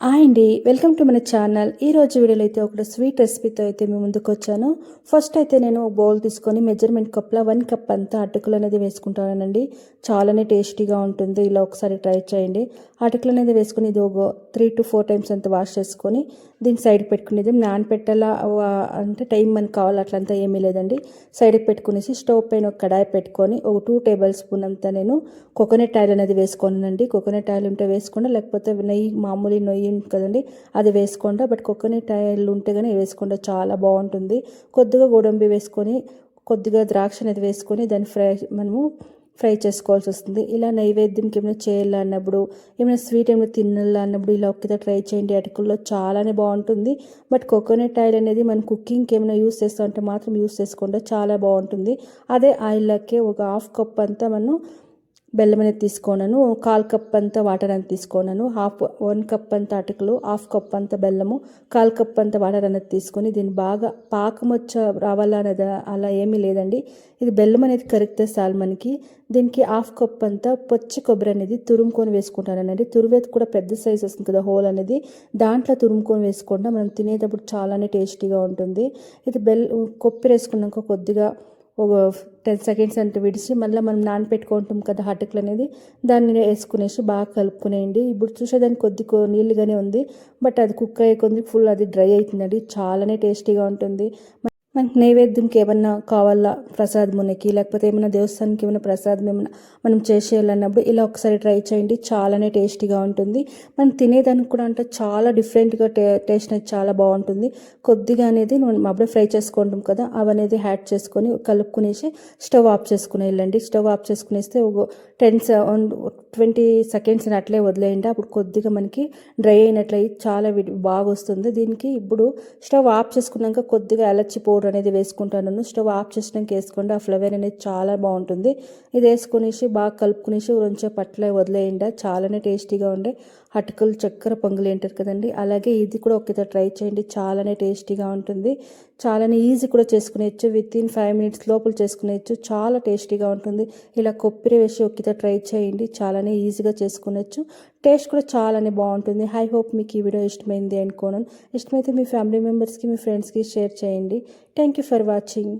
Hi అండి, welcome to మన channel. ఈరోజు వీడియోలో అయితే ఒక స్వీట్ రెసిపీతో అయితే మేము ముందుకు వచ్చాను. ఫస్ట్ అయితే నేను బౌల్ తీసుకొని మెజర్మెంట్ కప్లో 1 కప్ అంతా అటుకులు అనేది వేసుకుంటానండి. చాలానే టేస్టీగా ఉంటుంది. ఇలా ఒకసారి ట్రై చేయండి. అటుకులు అనేది వేసుకుని ఇది ఒక 3 to 4 టైమ్స్ అంతా వాష్ చేసుకొని దీన్ని సైడ్కి పెట్టుకునేది. నానపెట్టేలా అంటే టైం మనకు కావాలి అట్లంతా ఏమీ లేదండి. సైడ్కి పెట్టుకునేసి స్టవ్ పైన ఒక కడాయి పెట్టుకొని ఒక 2 టేబుల్ స్పూన్ అంతా నేను కోకోనట్ ఆయిల్ అనేది వేసుకోనండి. కోకోనట్ ఆయిల్ ఉంటే వేసుకోండి, లేకపోతే నెయ్యి, మామూలు నెయ్యి కదండి, అది వేసుకోండి. బట్ కోకోనట్ ఆయిల్ ఉంటే కానీ వేసుకోండి, చాలా బాగుంటుంది. కొద్దిగా గోడంబి వేసుకొని కొద్దిగా ద్రాక్ష అనేది వేసుకొని దాన్ని మనము ఫ్రై చేసుకోవాల్సి వస్తుంది. ఇలా నైవేద్యంకి ఏమైనా చేయాలన్నప్పుడు, ఏమైనా స్వీట్ ఏమైనా తినాలన్నప్పుడు ఇలా ఒక్కదా ట్రై చేయండి. అటుకుల్లో చాలానే బాగుంటుంది. బట్ కోకోనట్ ఆయిల్ అనేది మనం కుకింగ్కి ఏమైనా యూస్ చేస్తూ ఉంటే మాత్రం యూస్ చేసుకోండి, చాలా బాగుంటుంది. అదే ఆయిల్లోకి ఒక 1/2 కప్ అంతా మనం బెల్లం అనేది తీసుకున్నాను. 1/4 కప్ అంతా వాటర్ అనేది తీసుకున్నాను. 1 కప్ అంతా అటుకులు, 1/2 కప్ అంతా బెల్లము, 1/4 కప్ అంతా వాటర్ అనేది తీసుకొని దీన్ని బాగా పాకం రావాలనేది అలా ఏమీ లేదండి. ఇది బెల్లం అనేది కరిగితే చాలు మనకి. దీనికి 1/2 కప్ అంతా పచ్చి కొబ్బరి అనేది తురుముకొని వేసుకుంటానండి. తురువేది కూడా పెద్ద సైజ్ వస్తుంది కదా, హోల్ అనేది, దాంట్లో తురుముకొని వేసుకుంటా మనం తినేటప్పుడు చాలానే టేస్టీగా ఉంటుంది. ఇది కొబ్బరి వేసుకున్నాక కొద్దిగా ఒక 10 సెకండ్స్ అంటే విడిచి మళ్ళీ మనం నానపెట్టుకుంటాం కదా అటుకులు అనేది, దాన్ని వేసుకునేసి బాగా కలుపుకునేయండి. ఇప్పుడు చూసేదానికి కొద్ది నీళ్ళుగానే ఉంది, బట్ అది కుక్ అయ్యే కొద్ది ఫుల్ అది డ్రై అవుతుందండి. చాలానే టేస్టీగా ఉంటుంది. మనకి నైవేద్యంకి ఏమన్నా కావాలా ప్రసాదమునికి, లేకపోతే ఏమైనా దేవస్థానానికి ఏమైనా ప్రసాదం ఏమైనా మనం చేసేయాలన్నప్పుడు ఇలా ఒకసారి ట్రై చేయండి. చాలానే టేస్టీగా ఉంటుంది. మనం తినేదానికి కూడా అంటే చాలా డిఫరెంట్గా టేస్ట్ అనేది చాలా బాగుంటుంది. కొద్దిగా అనేది మనం అప్పుడే ఫ్రై చేసుకుంటాం కదా, అవనేది యాడ్ చేసుకొని కలుపుకునేసి స్టవ్ ఆఫ్ చేసుకుని వెళ్ళండి. స్టవ్ ఆఫ్ చేసుకునేస్తే ఒక 20 సెకండ్స్ అట్లే వదిలేయండి. అప్పుడు కొద్దిగా మనకి డ్రై అయినట్లయి చాలా బాగా వస్తుంది. దీనికి ఇప్పుడు స్టవ్ ఆఫ్ చేసుకున్నాక కొద్దిగా ఎలచి పౌడర్ అనేది వేసుకుంటాను. స్టవ్ ఆఫ్ చేసినాక వేసుకోండి, ఆ ఫ్లేవర్ అనేది చాలా బాగుంటుంది. ఇది వేసుకునేసి బాగా కలుపుకునేసి కొంచెం పట్ల వదిలేయండి. చాలానే టేస్టీగా ఉండే అటుకులు చక్కెర పొంగలి అంటారు కదండి, అలాగే ఇది కూడా ఒకసారి ట్రై చేయండి. చాలానే టేస్టీగా ఉంటుంది. చాలానే ఈజీ కూడా చేసుకునేయచ్చు. వితిన్ 5 minutes లోపల చేసుకునేయచ్చు. చాలా టేస్టీగా ఉంటుంది. ఇలా కొబ్బరి వేసి ఒకసారి ట్రై చేయండి. చాలానే ఈజీగా చేసుకునేయచ్చు. టేస్ట్ కూడా చాలానే బాగుంటుంది. ఐ హోప్ మీకు ఈ వీడియో ఇష్టమైంది అనుకోను. ఇష్టమైతే మీ ఫ్యామిలీ మెంబర్స్కి, మీ ఫ్రెండ్స్కి షేర్ చేయండి. Thank you for watching.